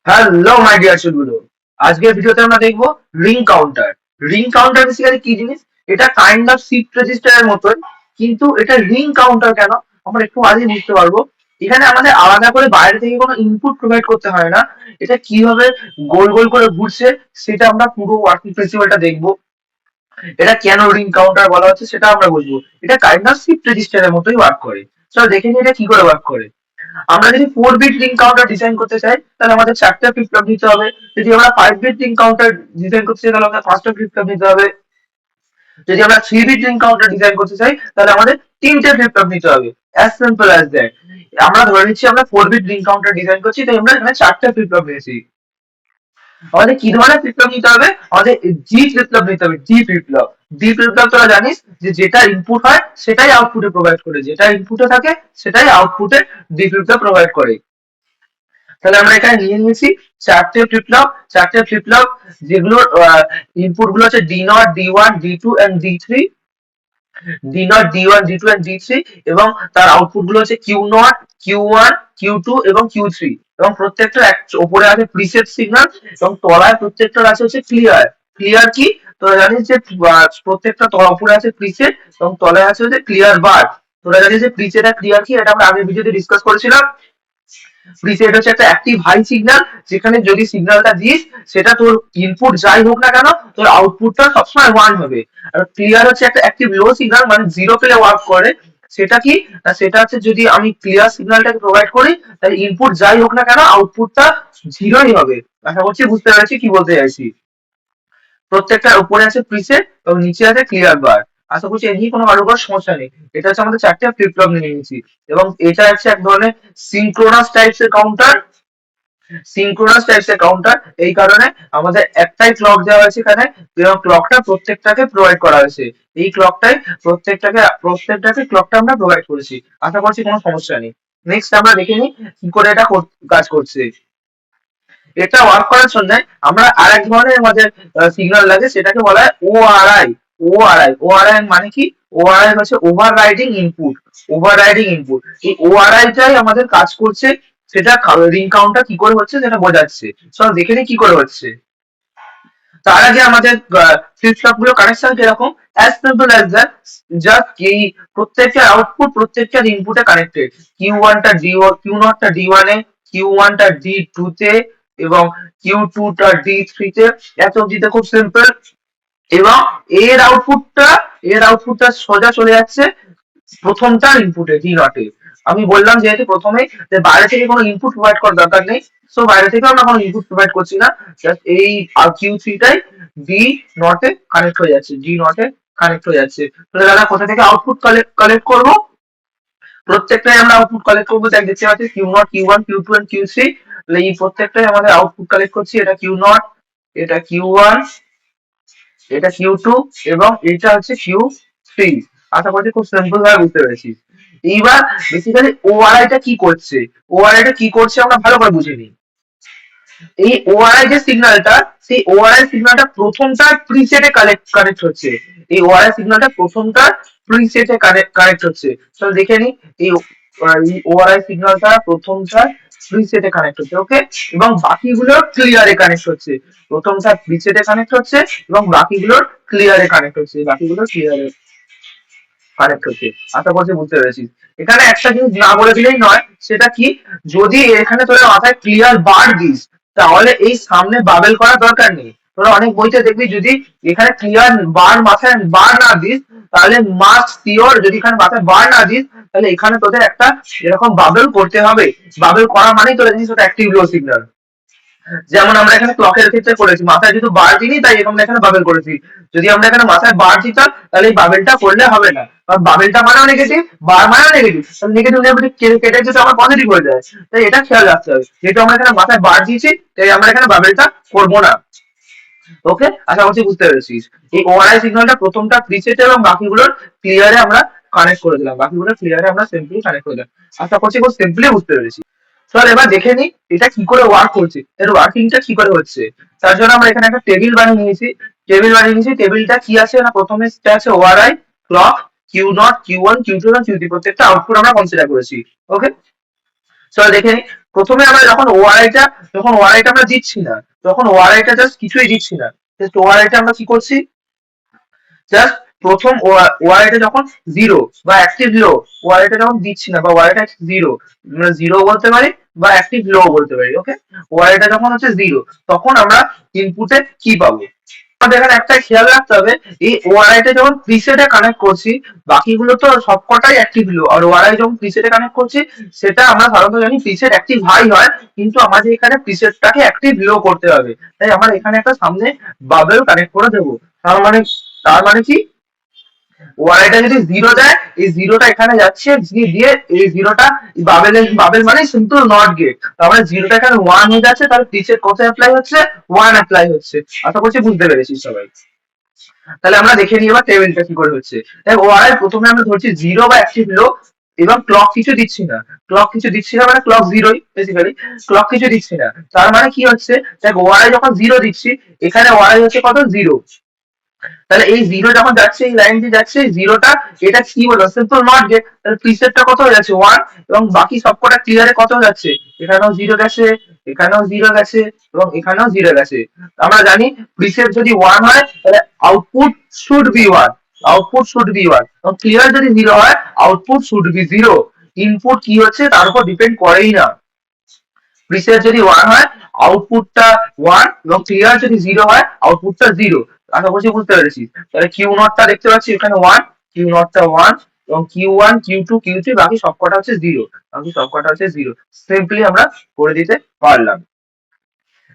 Hello my dear শুধুগুলো, আজকের ভিডিওতে আমরা দেখবো ring counter. Ring counter basically কি জিনিস? এটা কাইন্ড অফ শিফট রেজিস্টারের মতন, কিন্তু এটা রিং কাউন্টার কেন আমরা একটু আজকে বুঝতে পারবো। এখানে আমাদের আলাদা করে বাইরে থেকে কোনো ইনপুট প্রোভাইড করতে হয় না। এটা কিভাবে গোল গোল করে ঘুরছে সেটা আমরা পুরো ওয়ার্কিং প্রিন্সিপালটা দেখবো। এটা কেন রিং কাউন্টার বলা হচ্ছে সেটা আমরা বুঝবো। এটা কাইন্ড অফ শিফট রেজিস্টারের মতোই ওয়ার্ক করে। চলো দেখে নিই এটা কি করে ওয়ার্ক করে। আমরা যদি 4 বিট রিং কাউন্টার ডিজাইন করতে চাই তাহলে আমাদের 4টা ফ্লিপ ফ্লপ নিতে হবে। যদি আমরা 5 বিট রিং কাউন্টার ডিজাইন করতে চাই তাহলে আমাদের 5টা ফ্লিপ ফ্লপ নিতে হবে। যদি আমরা 3 বিট রিং কাউন্টার ডিজাইন করতে চাই তাহলে আমাদের 3টে ফ্লিপ ফ্লপ নিতে হবে। As simple as that. আমরা ধরে নিচ্ছি আমরা 4 বিট রিং কাউন্টার ডিজাইন করছি, তাই আমরা এখানে 4টা ফ্লিপ ফ্লপ নিয়েছি। আমাদের কি ধরনের ফ্লিপ ফ্লপ নিতে হবে? আমাদের জি ফ্লিপ ফ্লপ নিতে হবে। G flip flop. D flip flop তোরা জানিস যে যেটা ইনপুট হয় সেটাই আউটপুটে প্রোভাইড করে, যেটা ইনপুটে থাকে সেটাই আউটপুটে ডি ফ্লিপ ফ্লপ প্রোভাইড করে। তাহলে আমরা এখানে নিয়ে নিয়েছি 4টে ফ্লিপ ফ্লপ। 4টে ফ্লিপ ফ্লপ যেগুলোর ইনপুট গুলো হচ্ছে D0, D1, D2 and D3। D0, D1, D2 and D3, এবং তার আউটপুট গুলো হচ্ছে Q0, Q1, Q2 এবং Q3। এবং প্রত্যেকটা ওপরে আছে প্রিসেট সিগন্যাল, এবং তলায় প্রত্যেকটার আছে হচ্ছে ক্লিয়ার। ক্লিয়ার কি তোরা জানিস যে প্রত্যেকটা উপরে আছে প্রিসেট এবং তলায় আছে হচ্ছে ক্লিয়ার বার। তোরা জানিস যে প্রিসেট আর ক্লিয়ার কি, এটা আমরা আগের ভিডিওতে ডিসকাস করেছিলাম। প্রিসেট হচ্ছে একটা অ্যাক্টিভ হাই সিগন্যাল, যেখানে যদি সিগন্যালটা দিস সেটা তোর ইনপুট যাই হোক না কেন তোর আউটপুটটা সবসময় 1 হবে। আর ক্লিয়ার হচ্ছে একটা অ্যাক্টিভ লো সিগন্যাল, মানে 0 পেলে ওয়ার্ক করে। সেটা কি না, সেটা হচ্ছে যদি আমি ক্লিয়ার সিগন্যালটাকে প্রোভাইড করি তাহলে ইনপুট যাই হোক না কেন আউটপুটটা 0ই হবে। আশা করছি বুঝতে পেরেছি কি বলতে চাইছি। প্রত্যেকটার উপরে আছে প্রিসেট এবং নিচে আছে ক্লিয়ার বার। আশা করছি এ নিয়ে কোনো কারোর কোনো সমস্যা নেই। এটা হচ্ছে আমাদের 4টে ফ্লিপ ফ্লপ নিয়ে নিয়েছি, এবং এটা হচ্ছে এক ধরনের সিনক্রোনাস টাইপস এর কাউন্টার। সিনক্রোনাস টাইপস এর কাউন্টার এই কারণে আমাদের একটাই ক্লক দেওয়া হয়েছে এখানে, এবং ক্লকটা প্রত্যেকটাকে প্রোভাইড করা হয়েছে। এই ক্লকটাই প্রত্যেকটাকে ক্লকটা আমরা প্রোভাইড করেছি। আশা করছি কোনো সমস্যা নেই। নেক্সট আমরা দেখে নিই কি করে এটা কাজ করছে। এটা ওয়ার্ক করার জন্য আমরা আর এক ধরনের আমাদের সিগন্যাল লাগে, সেটাকে বলা হয় ওআরআই। ওআরআই মানে কি? ওআরআই হচ্ছে over riding input. Over riding input, এই ওআরআই টাই আমাদের কাজ করছে। সেটা রিং কাউন্টটা কি করে হচ্ছে সেটা বোঝাচ্ছে। চল দেখে নিই কি করে হচ্ছে। তার আগে আমাদের ফ্লিপ ফ্লপ গুলো কানেকশন কিরকম? As simple as that. Just এই প্রত্যেকটা আউটপুট প্রত্যেকটা ইনপুটে কানেক্টেড। কিউ নটটা ডি ওয়ান এ, Q1টা D2 তে, এবং Q2টা D3 তে। এত অবধিতে খুব সিম্পল। এবং এর আউটপুটটা এর আউটপুটটা সোজা চলে যাচ্ছে প্রথমটার ইনপুটে, D0 এ। আমি বললাম যেহেতু প্রথমে যে বাইরে থেকে কোনো ইনপুট প্রোভাইড করার দরকার নেই, সো বাইরে থেকে আমরা কোনো ইনপুট প্রোভাইড করছি না। জাস্ট এই Q3টাই D0 এ কানেক্ট হয়ে যাচ্ছে। D0 এ কানেক্ট হয়ে যাচ্ছে। তাহলে দাদা কোথা থেকে আউটপুট কালেক্ট করবো? প্রত্যেকটাই আমরা আউটপুট কালেক্ট করবো। দেখ দেখতে পাচ্ছি Q0, Q1, Q2 and Q3। তাহলে এই প্রত্যেকটাই আমাদের আউটপুট কালেক্ট করছি। এটা Q0, এটা Q1, এটা Q2 এবং এটা হচ্ছে Q3। আশা করছি খুব সিম্পল ভাবে বুঝতে পেরেছি। এইবার বেসিক্যালি ওআরআই টা কি করছে, ওআরআই টা কি করছে আমরা ভালো করে বুঝে নিই। এই ওআরআই যে সিগন্যালটা, সেই ওআরআই সিগন্যালটা প্রথমটা প্রিসেটে কানেক্ট হচ্ছে। এই ওআরআই সিগন্যালটা প্রথমটা প্রিসেটে কানেক্ট হচ্ছে। চল দেখে নি। এই ওআরআই সিগন্যালটা প্রথমটা প্রিসেটে কানেক্ট হচ্ছে, ওকে। এবং বাকিগুলো ক্লিয়ারে কানেক্ট হচ্ছে। প্রথমটা প্রিসেটে কানেক্ট হচ্ছে এবং বাকিগুলো ক্লিয়ারে কানেক্ট হচ্ছে। বাকিগুলো ক্লিয়ারে কানেক্ট হচ্ছে। আশা করছি বুঝতে পেরেছিস। এখানে একটা জিনিস না বলে দিলেই নয়, সেটা কি? যদি এখানে তোরা মাথায় ক্লিয়ার বার দিস তাহলে এই সামনে বাবেল করার দরকার নেই। তোরা অনেক বইতে দেখবি যদি এখানে ক্লিয়ার বার মাথায় বার না দিস তাহলে মাস্ট শিওর, যদি এখানে মাথায় বার না দিস তাহলে এখানে তোদের একটা এরকম বাবেল করতে হবে। বাবেল করা মানেই তোরা জানিস ওটা অ্যাক্টিভ লো সিগন্যাল। যেমন আমরা এখানে ক্লকের ক্ষেত্রে করেছি, মাথায় যেহেতু বার দিইনি তাই আমরা এখানে বাবেল করেছি। যদি আমরা এখানে মাথায় বার দিতাম তাহলে এই বাবেলটা করলে হবে না, কারণ বাবেলটা মানেও নেগেটিভ, বার মানেও নেগেটিভ। তাহলে নেগেটিভ নেগেটিভ কেটে যেতে আমার পজিটিভ হয়ে যায়। তাই এটা খেয়াল রাখতে হবে, যেহেতু আমরা এখানে মাথায় বার দিয়েছি তাই আমরা এখানে বাবেলটা করবো না। ওকে, আশা করছি বুঝতে পেরেছিস। এই ওআরআই সিগন্যালটা প্রথমটা প্রিসেটে এবং বাকিগুলোর ক্লিয়ারে আমরা কানেক্ট করে দিলাম। বাকিগুলো ক্লিয়ারে আমরা সিম্পলি কানেক্ট করে দিলাম। আশা করছি খুব সিম্পলি বুঝতে পেরেছি। চল এবার দেখে নি এটা কি করে ওয়ার্ক করছে, এর ওয়ার্কিংটা কি করে হচ্ছে। তার জন্য আমরা এখানে একটা টেবিল বানিয়ে নিয়েছি। টেবিলটা কি আছে না, প্রথমে আছে ORI, clock, Q0, Q1, Q2 এবং Q3, প্রত্যেকটা আউটপুট আমরা কনসিডার করেছি। ওকে, চলো দেখে নিই। প্রথমে আমরা যখন ওআরআইটা আমরা দিচ্ছি না, তখন ওআরআইটা জাস্ট কিছুই দিচ্ছি না, জাস্ট ওআরআইটা আমরা কি করছি, জাস্ট প্রথম ওয়ারেটা যখন জিরো বা অ্যাক্টিভ লো, ওয়ারেটা যখন দিচ্ছি না বা ওয়ারেটা জিরো, মানে জিরো বলতে পারি বা অ্যাক্টিভ লো বলতে পারি, ওকে। ওয়ারেটা যখন হচ্ছে জিরো, তখন আমরা ইনপুটে কি পাবো, আমাদের এখানে একটা খেয়াল রাখতে হবে, এই ওআরআইটা যখন প্রিসেটে কানেক্ট করছি, বাকিগুলো তো সবকটাই অ্যাক্টিভ লো, আর ওআরআই যখন প্রিসেটে কানেক্ট করছি, সেটা আমরা সাধারণত জানি প্রিসেট অ্যাক্টিভ হাই হয়, কিন্তু আমাদের এখানে প্রিসেটটাকে অ্যাক্টিভ লো করতে হবে, তাই আমরা এখানে একটা সামনে বাবেল কানেক্ট করে দেবো। তার মানে কি, ওয়াইটা যদি জিরো দেয়, এই জিরোটা এখানে যাচ্ছে, দিয়ে এই জিরোটা বাবেল মানে সিম্পল নট গেট, তার মানে জিরোটা এখানে ওয়ান হয়ে যাচ্ছে, তাহলে পিচের কত অ্যাপ্লাই হচ্ছে, ওয়ান অ্যাপ্লাই হচ্ছে। আশা করছি বুঝতে পেরেছিস সবাই। তাহলে আমরা দেখে নিই এবার টেবিলটা কি করে হচ্ছে। দেখ ওয়াই প্রথমে আমরা ধরছি জিরো বা অ্যাক্টিভ লো, এবং ক্লক কিছু দিচ্ছি না, ক্লক কিছু দিচ্ছি না মানে ক্লক জিরোই বেসিক্যালি, ক্লক কিছু দিচ্ছি না, তার মানে কি হচ্ছে, দেখ ওয়াই যখন জিরো দিচ্ছি, এখানে ওয়াই হচ্ছে কত, জিরো, তাহলে এই জিরো যখন যাচ্ছে, এই লাইন দিয়ে যাচ্ছে জিরোটা, এটা কি বলো, সিম্পল নট গেট, তাহলে প্রিসেটটা কত হয়ে যাচ্ছে, ওয়ান, এবং বাকি সবকটা ক্লিয়ারে কত যাচ্ছে, এখানেও জিরো গেছে, এখানেও জিরো গেছে, এবং এখানেও জিরো গেছে। আমরা জানি প্রিসেট যদি ওয়ান হয়, তাহলে output should be one, output should be one, এবং ক্লিয়ার যদি জিরো হয়, output should be zero. Input কি হচ্ছে তার উপর ডিপেন্ড করেই না, প্রিসেট যদি ওয়ান হয়, আউটপুটটা ওয়ান, এবং ক্লিয়ার যদি জিরো হয়, আউটপুটটা জিরো। আশা করছি বুঝতে পেরেছি। তাহলে কিউ নটটা দেখতে পাচ্ছি এখানে ওয়ান, কিউ নটটা ওয়ান, এবং Q one, Q two, Q three, বাকি সবকটা হচ্ছে জিরো, বাকি সবকটা হচ্ছে জিরো। সিম্পলি আমরা করে দিতে পারলাম।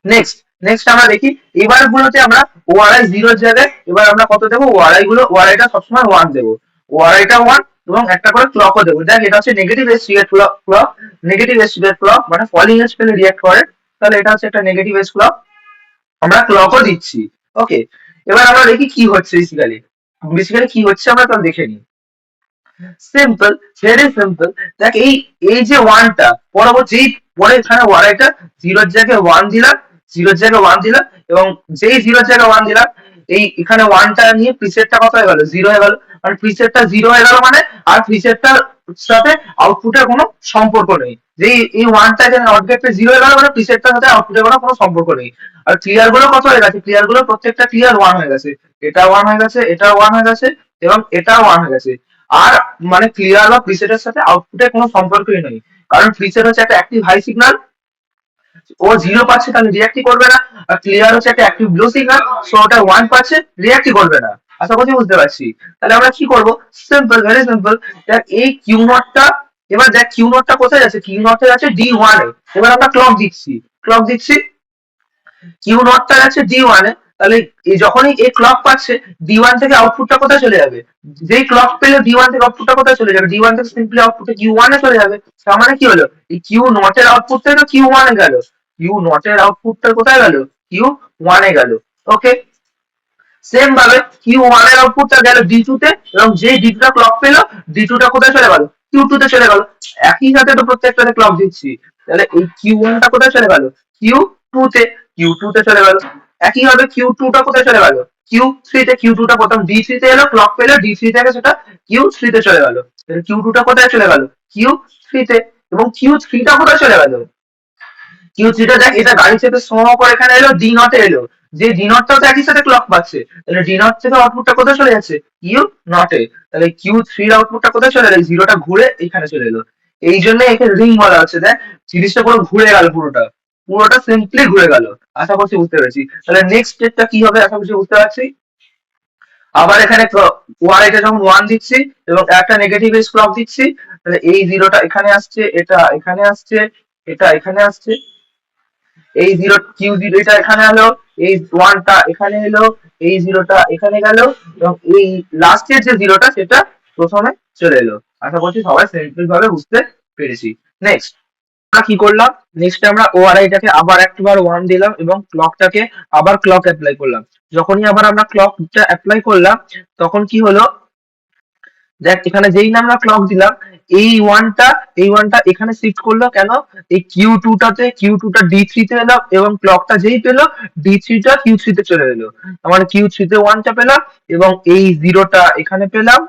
নেক্সট, আমরা দেখি এবার গুলোতে আমরা ওআরআই জিরোর জায়গায় এবার আমরা কত দেবো, ওআরআইটা সবসময় ওয়ান দেবো, ওআরআইটা ওয়ান, এবং একটা করে ক্লকও দেবো। দেখ এটা হচ্ছে negative edge clock, negative edge clock মানে ফলিং এজ পেলে রিয়াক্ট করে, তাহলে এটা হচ্ছে একটা নেগেটিভ এজ ক্লক, আমরা ক্লকও দিচ্ছি, ওকে। এবার আমরা দেখি কি হচ্ছে বেসিক্যালি, কি হচ্ছে আমরা তাহলে দেখে নিই। Simple, very simple. দেখ এই এই যে ওয়ানটা পরবর্তী, পরে এখানে ওয়ারাইটা জিরোর জায়গায় ওয়ান দিলাম, জিরোর জায়গায় ওয়ান দিলাম, এবং যেই জিরোর জায়গায় ওয়ান দিলাম, এই এখানে ওয়ানটা নিয়ে প্রিসেটটা কত হয়ে গেল, জিরো হয়ে গেল, আর প্রিসেটটা জিরো হয়ে গেল মানে, আর প্রিসেটটার সাথে আউটপুটের কোনো সম্পর্ক নেই, যে এই ওয়ানটা এখানে নট গেটে জিরো হয়ে গেল মানে প্রিসেটটার সাথে আউটপুটের কোনো সম্পর্ক নেই। আর ক্লিয়ার গুলো কত হয়ে গেছে, ক্লিয়ার গুলো প্রত্যেকটা ক্লিয়ার ওয়ান হয়ে গেছে, এটা ওয়ান হয়ে গেছে, এটা ওয়ান হয়ে গেছে, এবং এটা ওয়ান হয়ে গেছে। আর মানে ক্লিয়ার বা প্রিসেটের সাথে আউটপুটের কোনো সম্পর্কই নেই, কারণ প্রিসেট হচ্ছে একটা অ্যাক্টিভ হাই সিগন্যাল, ও জিরো পাচ্ছে তাহলে রিয়াক্টই করবে না, আর ক্লিয়ার হচ্ছে একটা অ্যাক্টিভ ব্লু সিগন্যাল, সো ওটা ওয়ান পাচ্ছে, রিয়াক্টই করবে না। আশা করছি বুঝতে পারছি। তাহলে আমরা কি করব, সিম্পল, ভেরি সিম্পল। দেখ এই কিউ নটটা, এবার দেখ কিউ নটটা কোথায় যাচ্ছে, কিউ নটটা যাচ্ছে ডি ওয়ানে, এবার আমরা ক্লক দিচ্ছি, ক্লক দিচ্ছি, কিউ নটটা যাচ্ছে ডি ওয়ানে, তাহলে যখনই এই ক্লক পাচ্ছে, ডি ওয়ান থেকে আউটপুটটা কোথায় চলে যাবে, যেই ক্লক পেলে ডি ওয়ান থেকে আউটপুটটা কোথায় চলে যাবে, ডি ওয়ান থেকে সিম্পলি আউটপুটে কিউ ওয়ানে চলে যাবে। তার মানে কি হলো, এই কিউ নটের আউটপুট থেকে কিউ ওয়ানে গেল, কিউ নটের আউটপুটটা কোথায় গেল, কিউ ওয়ানে গেল, ওকে। সেম ভাবে কিউ ওয়ান এর আউটপুটটা গেল ডি টু তে, এবং যে ডি টু টা ক্লক পেলো, ডি টু টা কোথায় চলে গেল, কিউ টু তে চলে গেল। একই সাথে তো প্রত্যেকটাতে ক্লক দিচ্ছি, তাহলে এই কিউ ওয়ান টা কোথায় চলে গেল, কিউ টু তে, কিউ টু তে চলে গেল। একই ভাবে কিউ টু টা কোথায় চলে গেল, কিউ থ্রি তে, কিউ টু টা প্রথম ডি থ্রি তে এলো, ক্লক পেলো ডি থ্রি থেকে, সেটা কিউ থ্রি তে চলে গেল। কিউ টু টা কোথায় চলে গেল, কিউ থ্রি তে, এবং কিউ থ্রি টা কোথায় চলে গেল, কিউ থ্রিটা দেখ এটা গাড়ি চেপে স্লো করে এখানে এলো, ডি নটে এলো, যে ডি নটটাও তো একই সাথে ক্লক পাচ্ছে, তাহলে ডি নট থেকে আউটপুটটা কোথায় চলে যাচ্ছে, কিউ নটে, তাহলে কিউ থ্রির আউটপুটটা কোথায় চলে এলো, জিরোটা ঘুরে এখানে চলে এলো। এই জন্য একে রিং বলা হচ্ছে। দেখ জিনিসটা পুরো ঘুরে গেল, পুরোটা পুরোটা সিম্পলি ঘুরে গেল। আশা করছি বুঝতে পেরেছি। তাহলে নেক্সট স্টেপটা কি হবে, আশা করছি বুঝতে পারছি। আবার এখানে ওয়ান, এটা যখন ওয়ান দিচ্ছি এবং একটা নেগেটিভ এজ ক্লক দিচ্ছি, তাহলে এই জিরোটা এখানে আসছে, এটা এখানে আসছে, এটা এখানে আসছে, এই জিরো কিউ জিরো এটা এখানে এলো, এই ওয়ানটা এখানে এলো, এই জিরোটা এখানে গেল, এবং এই লাস্টের যে জিরোটা সেটা প্রথমে চলে এলো। আশা করছি সবাই সিম্পল ভাবে বুঝতে পেরেছি। নেক্সট আমরা কি করলাম, নেক্সট আমরা ওআরআইটাকে আবার একবার ওয়ান দিলাম, এবং ক্লকটাকে আবার ক্লক অ্যাপ্লাই করলাম। যখনই আবার আমরা ক্লকটা অ্যাপ্লাই করলাম, তখন কি হলো, দেখ এখানে যেই না আমরা ক্লক দিলাম, এই ওয়ানটা এখানে শিফট করলো কেন, এই কিউ টু টা ডি থ্রি তে এলো, এবং ক্লকটা যেই পেলো, ডি থ্রি টা কিউ থ্রি তে চলে এলো, আমার কিউ থ্রি তে ওয়ানটা পেলাম, এবং এই জিরোটা এখানে পেলাম,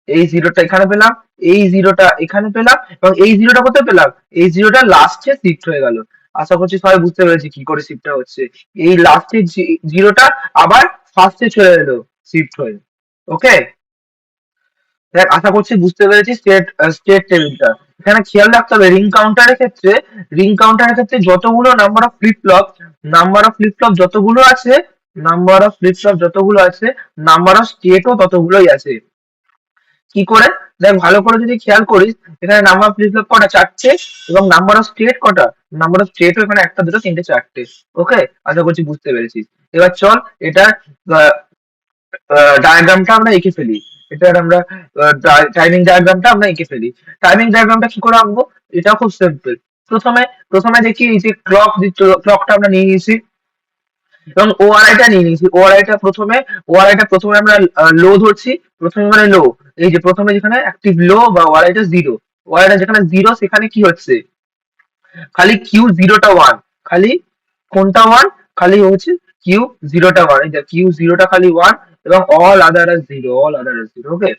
এই জিরোটা এখানে পেলাম, এই জিরোটা এখানে পেলাম এবং এই জিরোটা কোথায় পেলাম, এই জিরোটা লাস্টে শিফট হয়ে গেল। আশা করছি সবাই বুঝতে পেরেছি কি করে শিফটটা হচ্ছে। এই লাস্টের জিরোটা আবার ফার্স্টে চলে এলো শিফট হয়ে। ওকে, দেখ আশা করছি বুঝতে পেরেছি স্টেট স্টেট টেবিলটা। এখানে খেয়াল রাখতে হবে রিং কাউন্টারের ক্ষেত্রে যতগুলো নাম্বার অফ ফ্লিপ ফ্লপ যতগুলো আছে, নাম্বার অফ স্টেটও ততগুলোই আছে। কি করে, দেখ ভালো করে যদি খেয়াল করিস, এখানে নাম্বার অফ ফ্লিপ ফ্লপ কটা, চারটে, এবং নাম্বার অফ স্টেট কটা, নাম্বার অফ স্টেটও এখানে একটা দুটো তিনটে চারটে। ওকে, আশা করছি বুঝতে পেরেছিস। এবার চল এটা ডায়াগ্রামটা আমরা এঁকে ফেলি। এটার আমরা টাইমিং ডায়াগ্রামটা আমরা এঁকে ফেলি। টাইমিং ডায়াগ্রামটা কি করে আঁকবো, এটা খুব সিম্পল। প্রথমে প্রথমে দেখি এই যে ক্লকটা আমরা নিয়ে নিয়েছি এবং ওআরআইটা নিয়ে নিয়েছি। ওআরআইটা প্রথমে আমরা লো ধরছি। প্রথমে মানে লো, এই যে প্রথমে যেখানে অ্যাক্টিভ লো বা ওআরআইটা জিরো, ওআরআইটা যেখানে জিরো সেখানে কি হচ্ছে, খালি কিউ জিরোটা ওয়ান, খালি কোনটা ওয়ান, খালি হচ্ছে কিউ জিরোটা ওয়ান, এই কিউ জিরোটা খালি ওয়ান, এবং অল আদার আর জিরো। ওকে,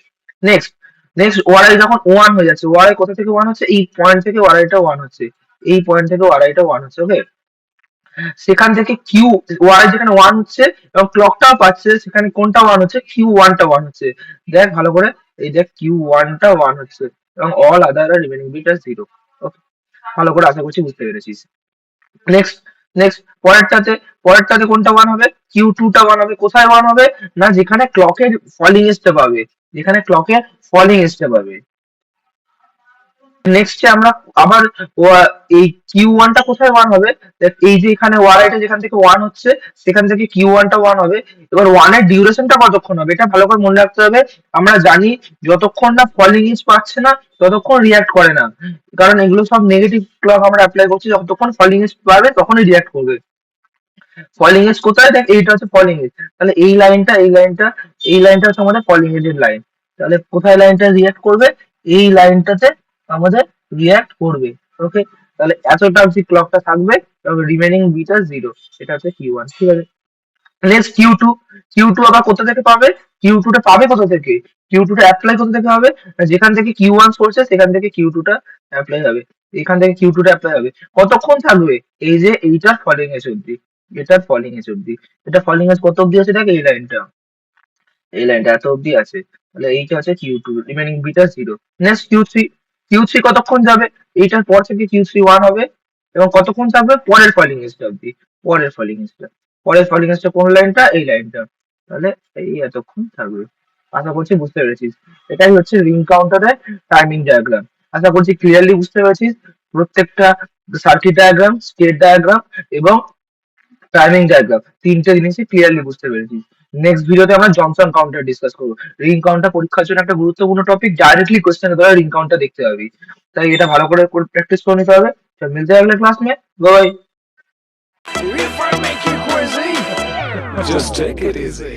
নেক্সট নেক্সট ওয়ারাই যখন ওয়ান হয়ে যাচ্ছে, ওয়ারাই কোথা থেকে ওয়ান হচ্ছে, এই পয়েন্ট থেকে ওয়ারাইটা ওয়ান হচ্ছে, এই পয়েন্ট থেকে ওয়ারাইটা ওয়ান হচ্ছে। ওকে, সেখান থেকে কিউ ওয়ারাই যেখানে ওয়ান হচ্ছে এবং ক্লকটাও পাচ্ছে, সেখানে কোনটা ওয়ান হচ্ছে, কিউ ওয়ানটা ওয়ান হচ্ছে। দেখ ভালো করে, এই দেখ কিউ ওয়ানটা ওয়ান হচ্ছে এবং অল আদার আর রিমেনিং বিট আর জিরো। ওকে, ভালো করে আশা করছি বুঝতে পেরেছিস। নেক্সট নেক্সট পরেরটাতে কোনটা ওয়ান হবে, কিউ টুটা ওয়ান হবে। কোথায় ওয়ান হবে, না যেখানে ক্লকের ফলিং এজটা পাবে, যেখানে ক্লকের ফলিং এজটা পাবে। নেক্সটে আমরা আবার এই কিউ ওয়ানটা কোথায় ওয়ান হবে, দেখ এই যে এখানে ওয়ারাইটা যেখান থেকে ওয়ান হচ্ছে সেখান থেকে কিউ ওয়ানটা ওয়ান হবে। এবার ওয়ানের ডিউরেশনটা কতক্ষণ হবে, এটা ভালো করে মনে রাখতে হবে। আমরা জানি যতক্ষণ না ফলিং এজ পাচ্ছে না ততক্ষণ রিয়াক্ট করে না, কারণ এগুলো সব নেগেটিভ ক্লক আমরা অ্যাপ্লাই করছি। যতক্ষণ ফলিং এজ পাবে তখনই রিয়াক্ট করবে। ফলিং এজ কোথায়, দেখ এইটা হচ্ছে ফলিং এজ, তাহলে এই লাইনটা হচ্ছে আমাদের ফলিং এজ এর লাইন। তাহলে কোথায় লাইনটা রিয়াক্ট করবে, এই লাইনটাতে আমাদের রিয়াক্ট করবে। ওকে, তাহলে এতটা অবধি ক্লকটা থাকবে এবং রিমেনিং বিটা জিরো, এটা হচ্ছে কিউ ওয়ান। ঠিক আছে, নেক্সট কিউ টু আবার কোথা থেকে পাবে, কিউ টুটা পাবে কোথা থেকে, কিউ টুটা অ্যাপ্লাই কোথা থেকে হবে, যেখান থেকে কিউ ওয়ান করছে সেখান থেকে কিউ টুটা অ্যাপ্লাই হবে, এখান থেকে কিউ টুটা অ্যাপ্লাই হবে। কতক্ষণ থাকবে, এই যে এইটা ফলিং এজ অব্দি, এটা ফলিং এজ অব্দি, এটা ফলিং এজ কত অব্দি আছে, দেখ এই লাইনটা এত অব্দি আছে। তাহলে এইটা হচ্ছে কিউ টু, রিমেনিং বিটা জিরো। নেক্সট কিউ থ্রি কতক্ষণ যাবে, এইটার পর থেকে কিউ থ্রি ওয়ান হবে এবং কতক্ষণ থাকবে, পরের ফলিং এজটা অব্দি, পরের ফলিং এজটা পরের ফলিং এজটা কোন লাইনটা, এই লাইনটা। তাহলে এই এতক্ষণ থাকবে। আশা করছি বুঝতে পেরেছিস। এটাই হচ্ছে রিং কাউন্টারের টাইমিং ডায়াগ্রাম। আশা করছি ক্লিয়ারলি বুঝতে পেরেছিস। প্রত্যেকটা সার্কিট ডায়াগ্রাম, স্টেট ডায়াগ্রাম এবং টাইমিং ডায়াগ্রাম তিনটে জিনিসই ক্লিয়ারলি বুঝতে পেরেছি। নেক্সট ভিডিওতে আমরা জনসন কাউন্টার ডিসকাস করবো। রিং কাউন্টার পরীক্ষার জন্য একটা গুরুত্বপূর্ণ টপিক, ডাইরেক্টলি কোশ্চেন ধরে রিং কাউন্টার দেখতে হবে, তাই এটা ভালো করে প্র্যাকটিস করে নিতে হবে। চল মিলতে হবে अगले क्लास में, bye. If I make you crazy, just take it easy.